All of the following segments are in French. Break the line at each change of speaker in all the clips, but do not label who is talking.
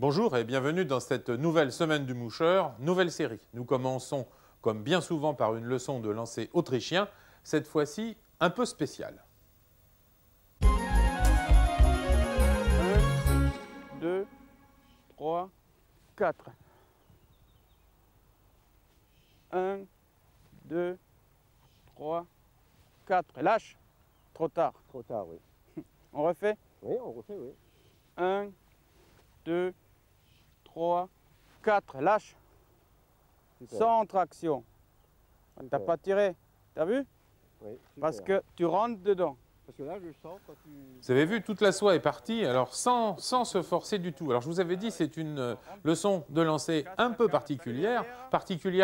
Bonjour et bienvenue dans cette nouvelle semaine du moucheur, nouvelle série. Nous commençons comme bien souvent par une leçon de lancer autrichien, cette fois-ci un peu spéciale.
1, 2, 3, 4. 1, 2, 3, 4. Lâche. Trop tard.
Trop tard, oui.
On refait.
Oui, on refait, oui.
1, 2, 3, 4. Lâche.
Super.
Sans traction.
Super.
T'as pas tiré. T'as vu?
Oui, super.
Parce que tu rentres dedans.
Parce que là, je sens quand tu...
Vous avez vu, toute la soie est partie, alors sans se forcer du tout. Alors je vous avais dit, c'est une leçon de lancer un peu particulière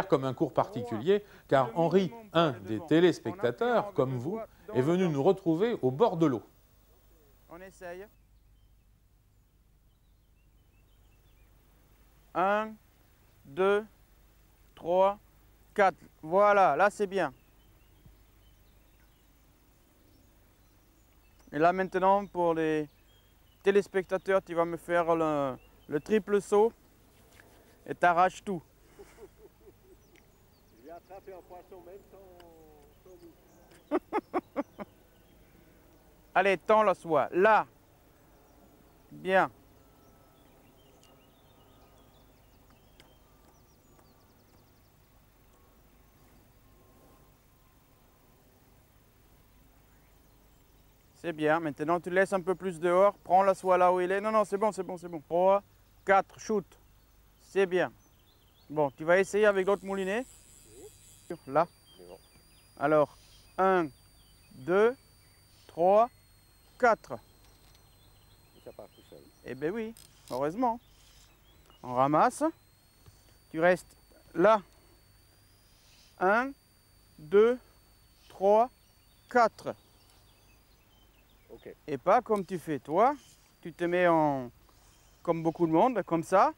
comme un cours particulier, car Henri, un des téléspectateurs, comme vous, est venu nous retrouver au bord de l'eau.
On essaye. 1, 2, 3, 4. Voilà, là c'est bien. Et là maintenant, pour les téléspectateurs, tu vas me faire le triple saut et t'arraches tout.
Je vais attraper un poisson même sans
Allez, tends la soie. Là. Bien. C'est bien. Maintenant, tu laisses un peu plus dehors. Prends la soie là où il est. Non, non, c'est bon, c'est bon, c'est bon. 3, 4, shoot. C'est bien. Bon, tu vas essayer avec l'autre moulinet. Là.
Bon.
Alors, 1, 2, 3, 4.
Ça part tout seul.
Eh bien oui, heureusement. On ramasse. Tu restes là. 1, 2, 3, 4.
Ok.
Et pas comme tu fais toi. Tu te mets en comme beaucoup de monde, comme ça.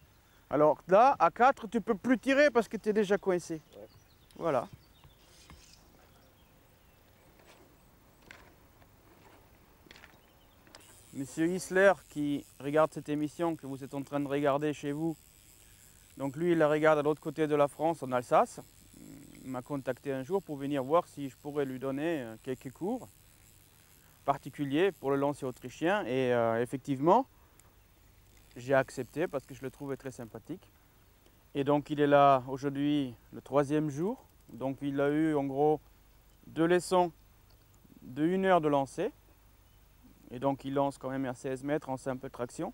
Alors là, à 4, tu ne peux plus tirer parce que tu es déjà coincé.
Ouais.
Voilà. Monsieur Isler qui regarde cette émission que vous êtes en train de regarder chez vous, donc lui il la regarde à l'autre côté de la France, en Alsace. Il m'a contacté un jour pour venir voir si je pourrais lui donner quelques cours particuliers pour le lancer autrichien et effectivement j'ai accepté parce que je le trouvais très sympathique. Et donc il est là aujourd'hui le 3e jour, donc il a eu en gros 2 leçons de 1 heure de lancer. Et donc il lance quand même à 16 mètres en simple traction.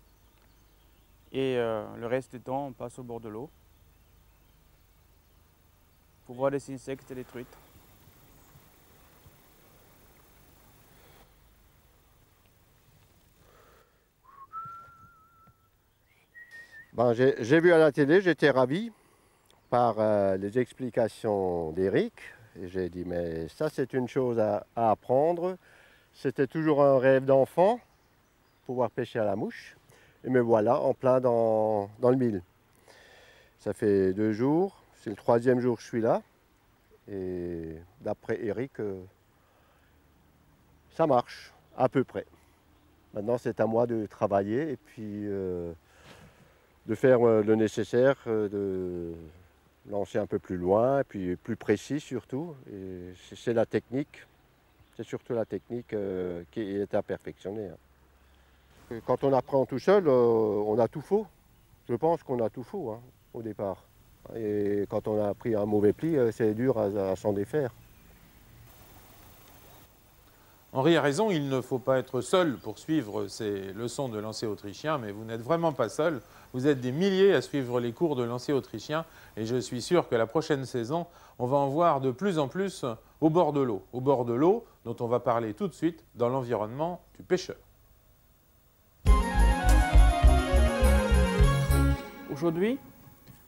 Et le reste du temps, on passe au bord de l'eau pour voir les insectes et les truites.
Ben, j'ai vu à la télé, j'étais ravi par les explications d'Éric. Et j'ai dit, mais ça c'est une chose à apprendre. C'était toujours un rêve d'enfant, pouvoir pêcher à la mouche. Et me voilà en plein dans le mille. Ça fait 2 jours, c'est le 3e jour que je suis là. Et d'après Éric, ça marche, à peu près. Maintenant, c'est à moi de travailler et puis de faire le nécessaire, de lancer un peu plus loin, et puis plus précis surtout. Et c'est la technique, c'est surtout la technique qui est à perfectionner. Quand on apprend tout seul, on a tout faux. Je pense qu'on a tout faux hein, au départ. Et quand on a pris un mauvais pli, c'est dur à s'en défaire.
Henri a raison, il ne faut pas être seul pour suivre ces leçons de lancer autrichien, mais vous n'êtes vraiment pas seul. Vous êtes des milliers à suivre les cours de lancer autrichien et je suis sûr que la prochaine saison, on va en voir de plus en plus au bord de l'eau. Au bord de l'eau, dont on va parler tout de suite dans l'environnement du pêcheur.
Aujourd'hui,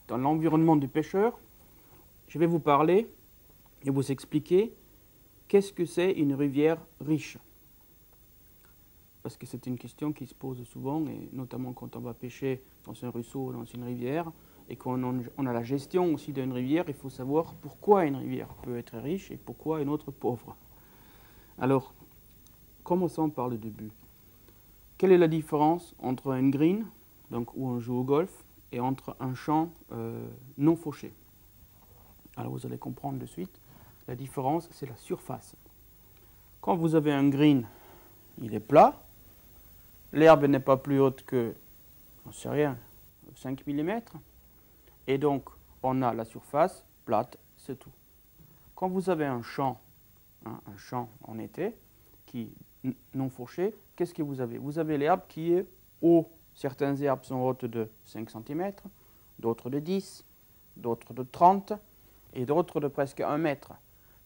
dans l'environnement du pêcheur, je vais vous parler et vous expliquer qu'est-ce que c'est une rivière riche. Parce que c'est une question qui se pose souvent, et notamment quand on va pêcher dans un ruisseau ou dans une rivière, et qu'on a la gestion aussi d'une rivière, il faut savoir pourquoi une rivière peut être riche et pourquoi une autre pauvre. Alors, commençons par le début. Quelle est la différence entre une green, donc où on joue au golf, et entre un champ non fauché. Alors vous allez comprendre de suite, la différence c'est la surface. Quand vous avez un green, il est plat, l'herbe n'est pas plus haute que, j'en sais rien, 5 mm, et donc on a la surface plate, c'est tout. Quand vous avez un champ en été, qui non fauché, qu'est-ce que vous avez? Vous avez l'herbe qui est haut. Certaines herbes sont hautes de 5 cm, d'autres de 10, d'autres de 30 et d'autres de presque 1 mètre.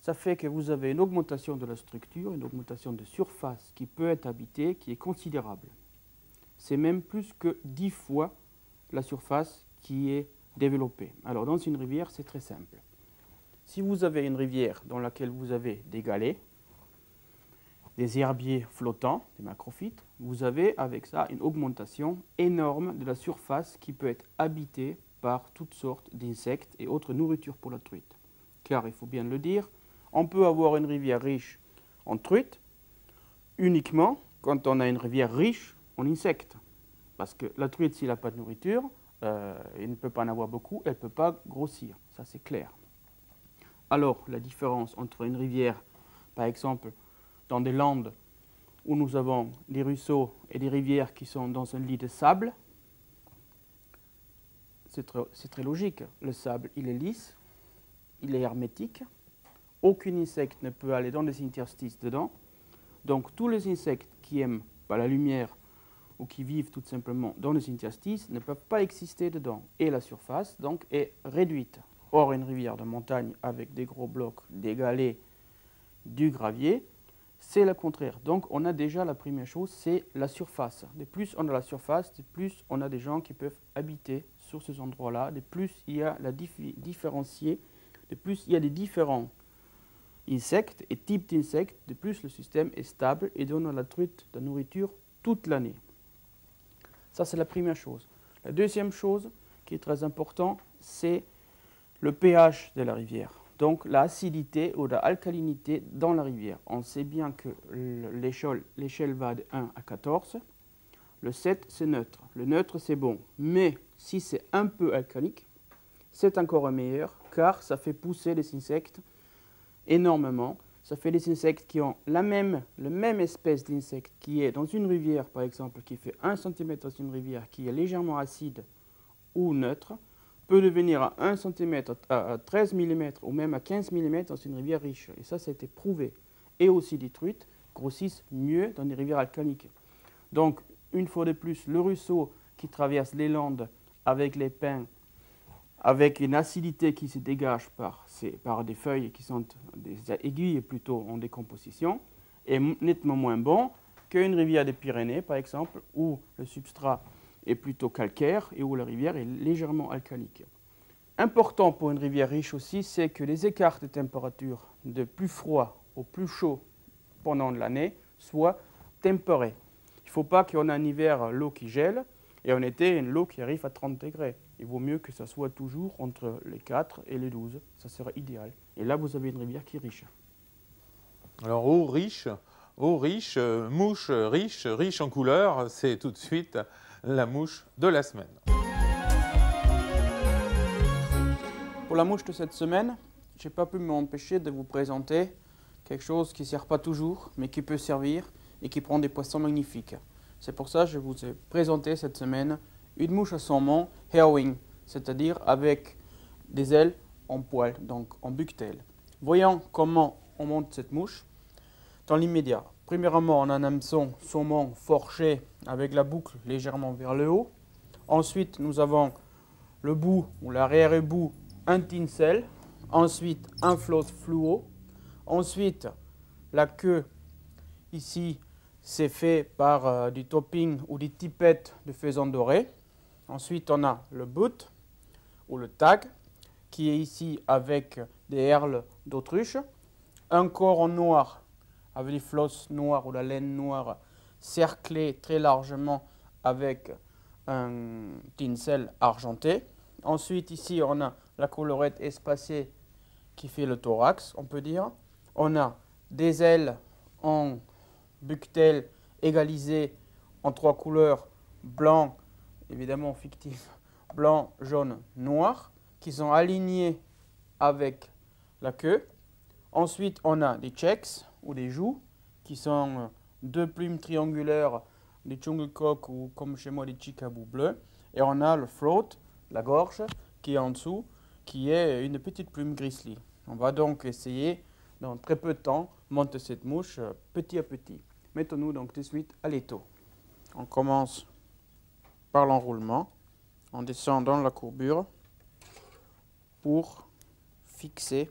Ça fait que vous avez une augmentation de la structure, une augmentation de surface qui peut être habitée, qui est considérable. C'est même plus que 10 fois la surface qui est développée. Alors dans une rivière, c'est très simple. Si vous avez une rivière dans laquelle vous avez des galets, des herbiers flottants, des macrophytes, vous avez avec ça une augmentation énorme de la surface qui peut être habitée par toutes sortes d'insectes et autres nourritures pour la truite. Car il faut bien le dire, on peut avoir une rivière riche en truite uniquement quand on a une rivière riche en insectes. Parce que la truite, s'il n'a pas de nourriture, il ne peut pas en avoir beaucoup, elle ne peut pas grossir, ça c'est clair. Alors la différence entre une rivière, par exemple, dans des landes où nous avons des ruisseaux et des rivières qui sont dans un lit de sable, c'est très logique. Le sable, il est lisse, il est hermétique, aucun insecte ne peut aller dans les interstices dedans. Donc tous les insectes qui n'aiment pas la lumière ou qui vivent tout simplement dans les interstices ne peuvent pas exister dedans. Et la surface donc est réduite. Or, une rivière de montagne avec des gros blocs, des galets, du gravier, c'est le contraire. Donc on a déjà la première chose, c'est la surface. De plus on a la surface, de plus on a des gens qui peuvent habiter sur ces endroits-là, de plus il y a la différencier, de plus il y a des différents insectes et types d'insectes, de plus le système est stable et donne à la truite de la nourriture toute l'année. Ça c'est la première chose. La deuxième chose qui est très importante, c'est le pH de la rivière. Donc l'acidité ou l'alcalinité dans la rivière. On sait bien que l'échelle va de 1 à 14. Le 7, c'est neutre. Le neutre, c'est bon. Mais si c'est un peu alcalique, c'est encore meilleur car ça fait pousser les insectes énormément. Ça fait des insectes qui ont la même espèce d'insecte qui est dans une rivière, par exemple, qui fait 1 cm dans une rivière qui est légèrement acide ou neutre, peut devenir à 1 cm, à 13 mm ou même à 15 mm dans une rivière riche. Et ça a été prouvé. Et aussi les truites grossissent mieux dans des rivières alcaliques. Donc, une fois de plus, le ruisseau qui traverse les landes avec les pins, avec une acidité qui se dégage par des feuilles qui sont des aiguilles plutôt en décomposition, est nettement moins bon qu'une rivière des Pyrénées, par exemple, où le substrat est plutôt calcaire et où la rivière est légèrement alcalique. Important pour une rivière riche aussi, c'est que les écarts de température de plus froid au plus chaud pendant l'année soient tempérés. Il ne faut pas qu'on ait un hiver l'eau qui gèle et en été l'eau qui arrive à 30 degrés. Il vaut mieux que ça soit toujours entre les 4 et les 12, ça serait idéal. Et là, vous avez une rivière qui est riche.
Alors, eau riche, mouche riche, riche en couleurs, c'est tout de suite la mouche de la semaine.
Pour la mouche de cette semaine, je n'ai pas pu m'empêcher de vous présenter quelque chose qui ne sert pas toujours, mais qui peut servir et qui prend des poissons magnifiques. C'est pour ça que je vous ai présenté cette semaine une mouche à saumon hairwing, c'est-à-dire avec des ailes en poil, donc en bucktail. Voyons comment on monte cette mouche dans l'immédiat. Premièrement, on a un hameçon saumon forché avec la boucle légèrement vers le haut. Ensuite, nous avons le bout ou l'arrière-bout, un tinsel. Ensuite, un floss fluo. Ensuite, la queue, ici, c'est fait par du topping ou des tipettes de faisan doré. Ensuite, on a le boot ou le tag qui est ici avec des herles d'autruche. Un corps en noir avec des flosses noires ou la laine noire cerclée très largement avec un tinsel argenté. Ensuite, ici, on a la collerette espacée qui fait le thorax, on peut dire. On a des ailes en bucktail égalisées en 3 couleurs, blanc, évidemment fictifs, blanc, jaune, noir, qui sont alignés avec la queue. Ensuite, on a des checks ou des joues, qui sont deux plumes triangulaires, des jungle cock ou comme chez moi des chicabous bleus. Et on a le throat, la gorge, qui est en dessous, qui est une petite plume grizzly. On va donc essayer, dans très peu de temps, monter cette mouche petit à petit. Mettons-nous donc tout de suite à l'étau. On commence par l'enroulement. On descend dans la courbure pour fixer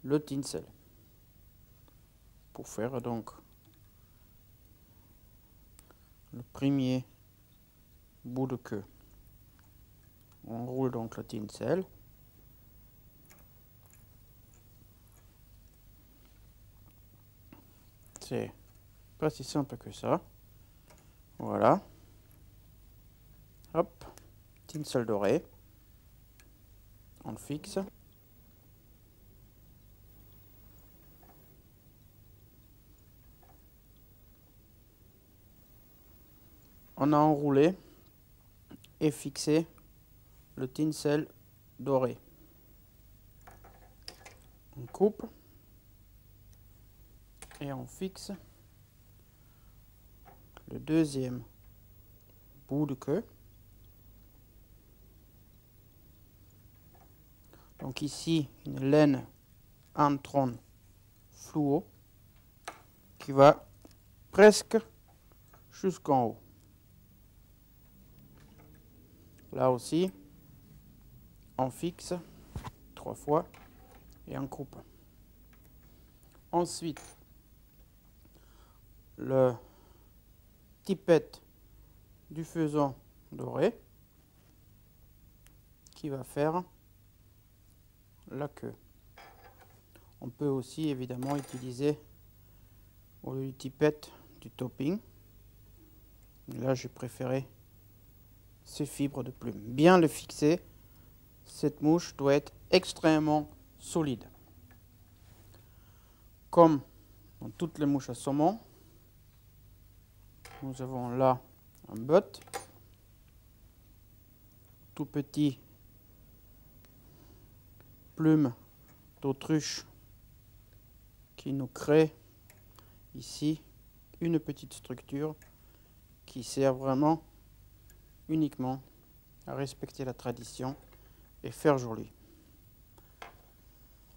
le tinsel. Pour faire donc le premier bout de queue. On roule donc le tinsel. C'est pas si simple que ça. Voilà. Hop, tinsel doré. On le fixe. On a enroulé et fixé le tinsel doré. On coupe et on fixe le deuxième bout de queue. Donc ici, une laine Antron fluo qui va presque jusqu'en haut. Là aussi, on fixe 3 fois et on coupe. Ensuite, le tippet du faisan doré qui va faire la queue. On peut aussi évidemment utiliser au lieu du tippet du topping. Là, j'ai préféré ces fibres de plume. Bien le fixer, cette mouche doit être extrêmement solide. Comme dans toutes les mouches à saumon, nous avons là un butt, tout petit plume d'autruche qui nous crée ici une petite structure qui sert vraiment uniquement à respecter la tradition et faire joli.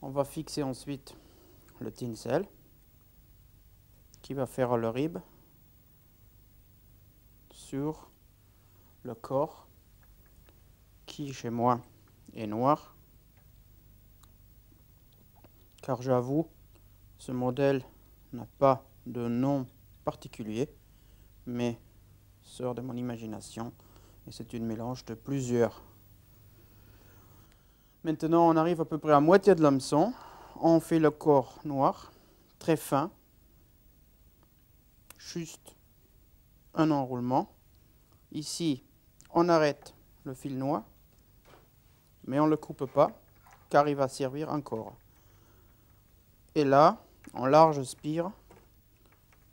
On va fixer ensuite le tinsel qui va faire le rib sur le corps qui chez moi est noir, car j'avoue ce modèle n'a pas de nom particulier mais sort de mon imagination et c'est une mélange de plusieurs. Maintenant on arrive à peu près à moitié de l'hameçon. On fait le corps noir, très fin, juste un enroulement. Ici, on arrête le fil noir, mais on ne le coupe pas, car il va servir encore. Et là, en large spire,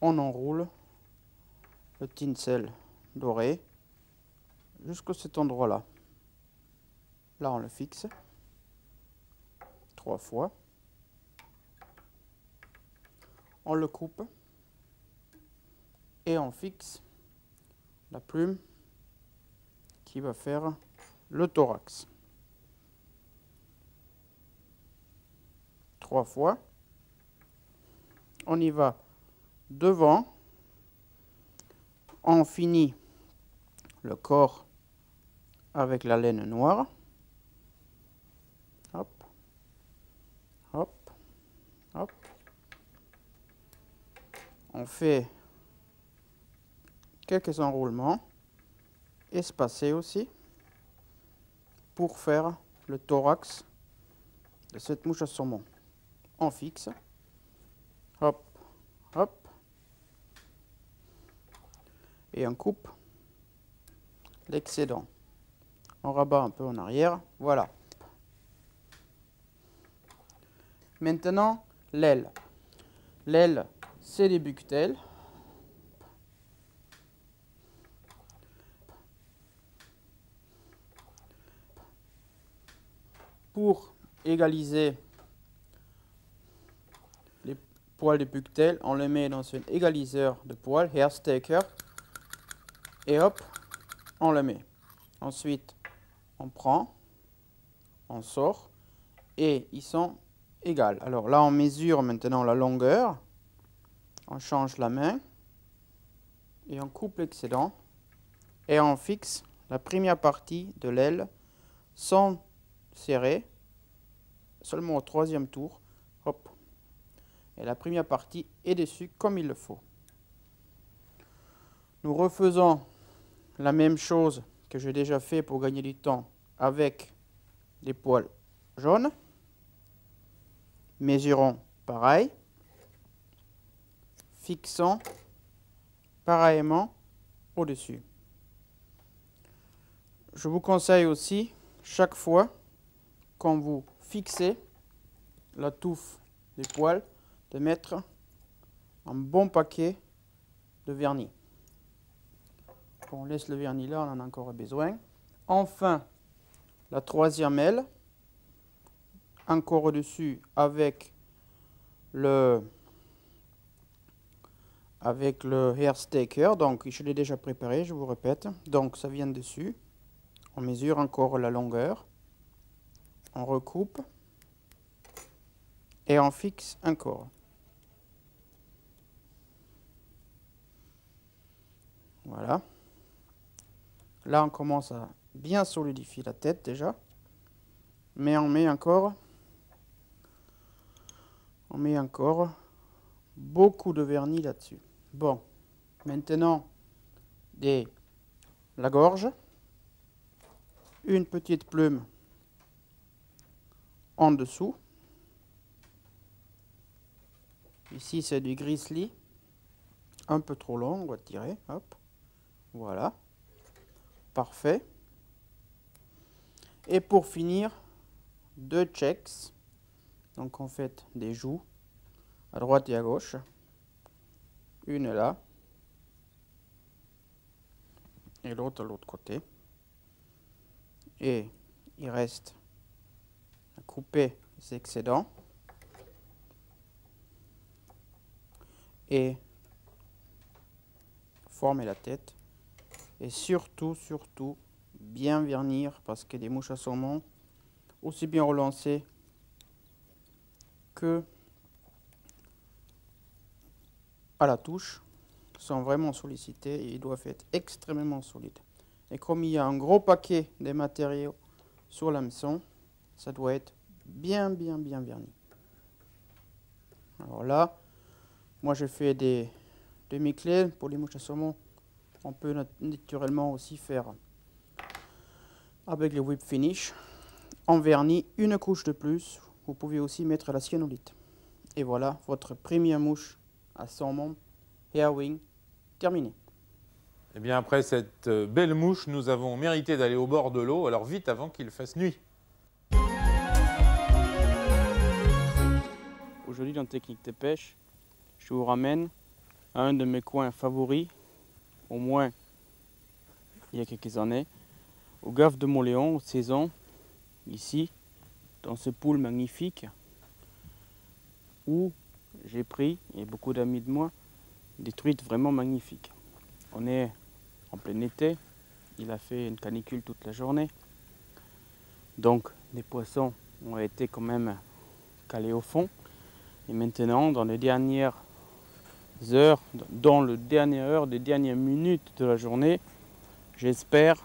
on enroule le tinsel doré jusqu'à cet endroit-là. Là, on le fixe 3 fois. On le coupe et on fixe la plume qui va faire le thorax. 3 fois. On y va devant. On finit le corps avec la laine noire. Hop, hop, hop. On fait quelques enroulements espacés aussi pour faire le thorax de cette mouche à saumon. On fixe, hop, hop, et on coupe l'excédent. On rabat un peu en arrière, voilà. Maintenant, l'aile. L'aile, c'est des buquetelles. pour égaliser les poils de bucktail, on les met dans un égaliseur de poils, hair staker, et hop, on le met. Ensuite, on prend, on sort, et ils sont égaux. Alors là, on mesure maintenant la longueur, on change la main, et on coupe l'excédent, et on fixe la première partie de l'aile sans serrer, seulement au troisième tour, hop, et la première partie est dessus comme il le faut. Nous refaisons la même chose que j'ai déjà fait pour gagner du temps avec les poils jaunes. Mesurons pareil, fixons pareillement au-dessus. Je vous conseille aussi, chaque fois, quand vous fixez la touffe des poils, de mettre un bon paquet de vernis. On laisse le vernis là, on en a encore besoin. Enfin, la troisième aile, encore au-dessus avec le hair staker. Donc, je l'ai déjà préparé, je vous répète. Donc, ça vient dessus. On mesure encore la longueur. On recoupe. Et on fixe encore. Voilà. Là, on commence à bien solidifier la tête déjà. Mais on met encore beaucoup de vernis là-dessus. Bon, maintenant, la gorge, une petite plume en dessous. Ici, c'est du grizzly, un peu trop long, on va tirer, hop, voilà, parfait. Et pour finir, 2 checks, donc on fait des joues à droite et à gauche, une là, et l'autre à l'autre côté. Et il reste à couper les excédents et former la tête. Et surtout, bien vernir, parce que des mouches à saumon, aussi bien relancées que à la touche, sont vraiment sollicitées et ils doivent être extrêmement solides. Et comme il y a un gros paquet de matériaux sur l'hameçon, ça doit être bien verni. Alors là, moi je fais des demi-clés pour les mouches à saumon. On peut naturellement aussi faire avec le whip finish. On vernit une couche de plus. Vous pouvez aussi mettre la cyanolite. Et voilà votre première mouche à saumon Airwing terminée.
Eh bien, après cette belle mouche, nous avons mérité d'aller au bord de l'eau, alors vite avant qu'il fasse nuit.
Aujourd'hui, dans Technique de pêche, je vous ramène à un de mes coins favoris, au moins il y a quelques années, au Gave de Mauléon, aux saisons, ici, dans ce pool magnifique, où j'ai pris, et beaucoup d'amis de moi, des truites vraiment magnifiques. On est en plein été, il a fait une canicule toute la journée, donc les poissons ont été quand même calés au fond. Et maintenant, dans les dernières heures, des dernières minutes de la journée, j'espère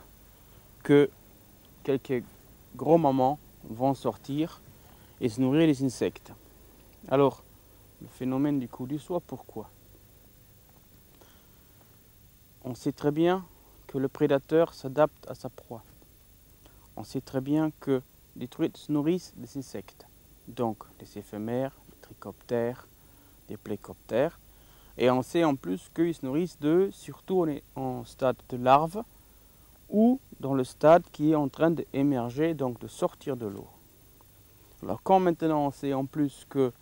que quelques gros mamans vont sortir et se nourrir des insectes. Alors, le phénomène du coup du soie, pourquoi? On sait très bien que le prédateur s'adapte à sa proie. On sait très bien que les truites se nourrissent des insectes, donc des éphémères, des trichoptères, des plécoptères. Et on sait en plus qu'ils se nourrissent surtout en stade de larve ou dans le stade qui est en train d'émerger, donc de sortir de l'eau. Alors quand maintenant on sait en plus que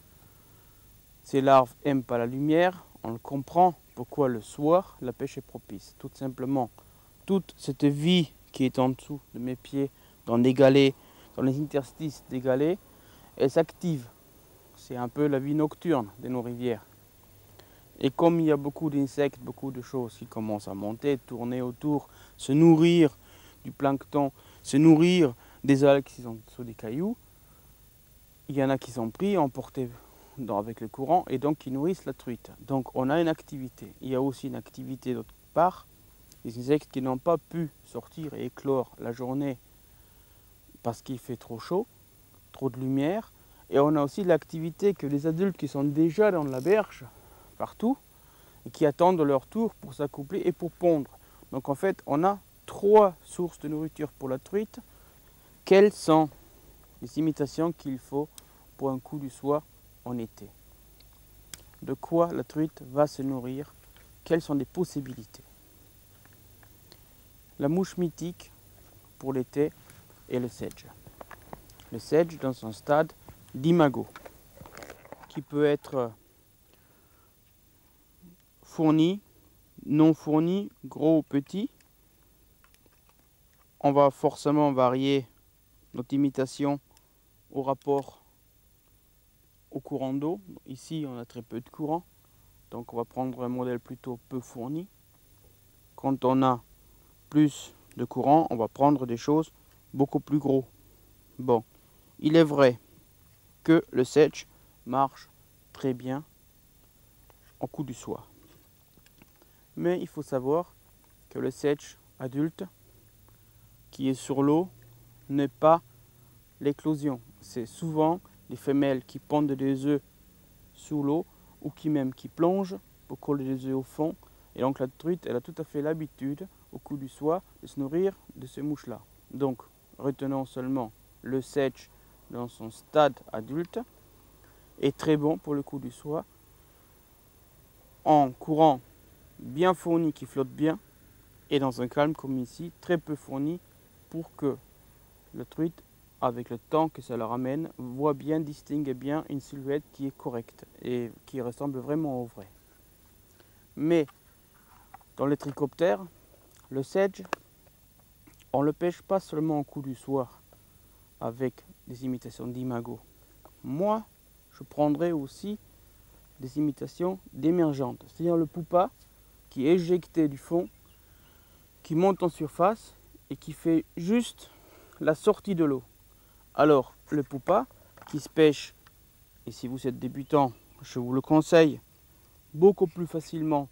ces larves n'aiment pas la lumière, on comprend pourquoi le soir la pêche est propice. Tout simplement, toute cette vie qui est en dessous de mes pieds, dans des galets, dans les interstices des galets, elles s'activent. C'est un peu la vie nocturne de nos rivières. Et comme il y a beaucoup d'insectes, beaucoup de choses qui commencent à monter, tourner autour, se nourrir du plancton, se nourrir des algues qui sont sous des cailloux, il y en a qui sont pris, emportés avec le courant et donc qui nourrissent la truite. Donc on a une activité. Il y a aussi une activité d'autre part, des insectes qui n'ont pas pu sortir et éclore la journée parce qu'il fait trop chaud, trop de lumière. Et on a aussi l'activité que les adultes qui sont déjà dans la berge, partout, et qui attendent leur tour pour s'accoupler et pour pondre. Donc en fait, on a 3 sources de nourriture pour la truite. Quelles sont les imitations qu'il faut pour un coup du soir en été? De quoi la truite va se nourrir? Quelles sont les possibilités? La mouche mythique pour l'été est le sedge. Le sedge dans son stade d'imago, qui peut être fourni, non fourni, gros ou petit. On va forcément varier notre imitation au rapport au courant d'eau. Ici, on a très peu de courant, donc on va prendre un modèle plutôt peu fourni. Quand on a plus de courant, on va prendre des choses beaucoup plus gros. Bon, il est vrai que le sedge marche très bien en coup du soir. Mais il faut savoir que le sedge adulte qui est sur l'eau n'est pas l'éclosion. C'est souvent les femelles qui pondent des œufs sous l'eau ou qui plongent pour coller des œufs au fond. Et donc la truite, elle a tout à fait l'habitude, au coup du soir, de se nourrir de ces mouches-là. Donc, retenons seulement le sedge dans son stade adulte est très bon pour le coup du soir. En courant bien fourni qui flotte bien et dans un calme comme ici, très peu fourni pour que la truite, avec le temps que ça leur amène, voit bien, distingue bien une silhouette qui est correcte et qui ressemble vraiment au vrai. Mais dans les trichoptères, le sedge, on ne le pêche pas seulement au coup du soir avec des imitations d'imago. Moi, je prendrais aussi des imitations d'émergentes, c'est-à-dire le pupa qui est éjecté du fond, qui monte en surface et qui fait juste la sortie de l'eau. Alors, le pupa qui se pêche, et si vous êtes débutant, je vous le conseille, beaucoup plus facilement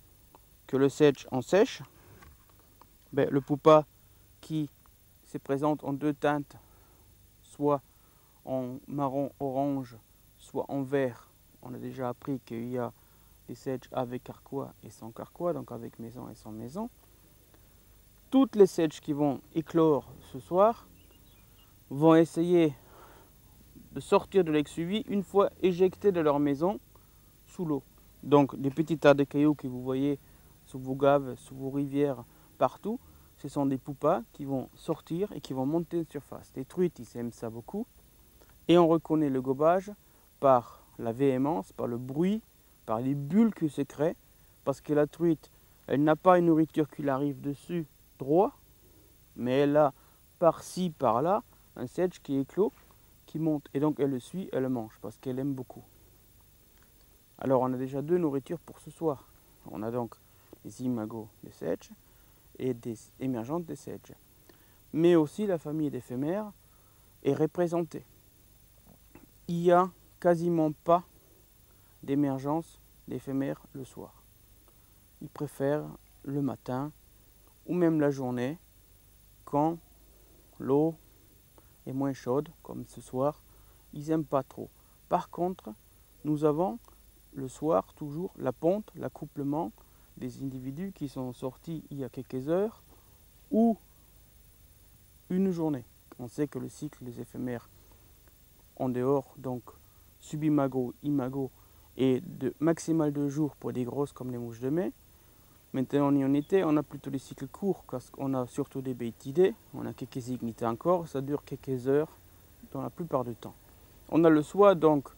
que le sedge en sèche. Le pupa qui se présente en 2 teintes, soit en marron orange, soit en vert. On a déjà appris qu'il y a des sedges avec carquois et sans carquois, donc avec maison et sans maison. Toutes les sedges qui vont éclore ce soir vont essayer de sortir de l'exuvie une fois éjectés de leur maison sous l'eau. Donc des petits tas de cailloux que vous voyez sous vos gaves, sous vos rivières, partout, ce sont des pupas qui vont sortir et qui vont monter en surface. Les truites, ils aiment ça beaucoup. Et on reconnaît le gobage par la véhémence, par le bruit, par les bulles que se créent, parce que la truite, elle n'a pas une nourriture qui arrive dessus droit, mais elle a par-ci, par-là, un sedge qui éclot, qui monte. Et donc elle le suit, elle le mange, parce qu'elle aime beaucoup. Alors on a déjà 2 nourritures pour ce soir. On a donc des imagos de sedge et des émergentes de sedge. Mais aussi la famille d'éphémères est représentée. Il n'y a quasiment pas d'émergence d'éphémères le soir. Ils préfèrent le matin ou même la journée quand l'eau est moins chaude, comme ce soir. Ils n'aiment pas trop. Par contre, nous avons le soir toujours la ponte, l'accouplement des individus qui sont sortis il y a quelques heures ou une journée. On sait que le cycle des éphémères en dehors, donc subimago, imago, est de maximal 2 jours pour des grosses comme les mouches de mai. Maintenant en été, on a plutôt des cycles courts parce qu'on a surtout des bétidés, on a quelques ignités encore, ça dure quelques heures dans la plupart du temps. On a le soir donc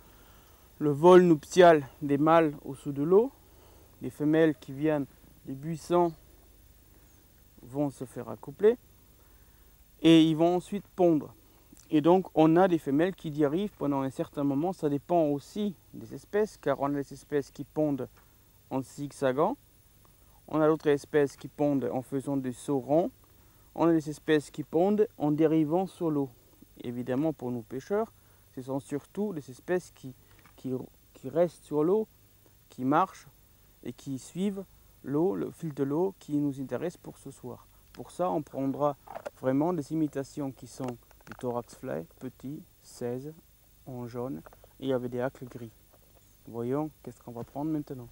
le vol nuptial des mâles au-dessous de l'eau. Les femelles qui viennent des buissons vont se faire accoupler et ils vont ensuite pondre. Et donc on a des femelles qui dérivent pendant un certain moment. Ça dépend aussi des espèces, car on a des espèces qui pondent en zigzagant. On a d'autres espèces qui pondent en faisant des sauts ronds. On a des espèces qui pondent en dérivant sur l'eau. Évidemment, pour nous pêcheurs, ce sont surtout des espèces qui restent sur l'eau, qui marchent et qui suivent l'eau, le fil de l'eau qui nous intéresse pour ce soir. Pour ça, on prendra vraiment des imitations qui sont du thorax fly, petit, 16, en jaune, et avec des hacles gris. Voyons qu'est-ce qu'on va prendre maintenant.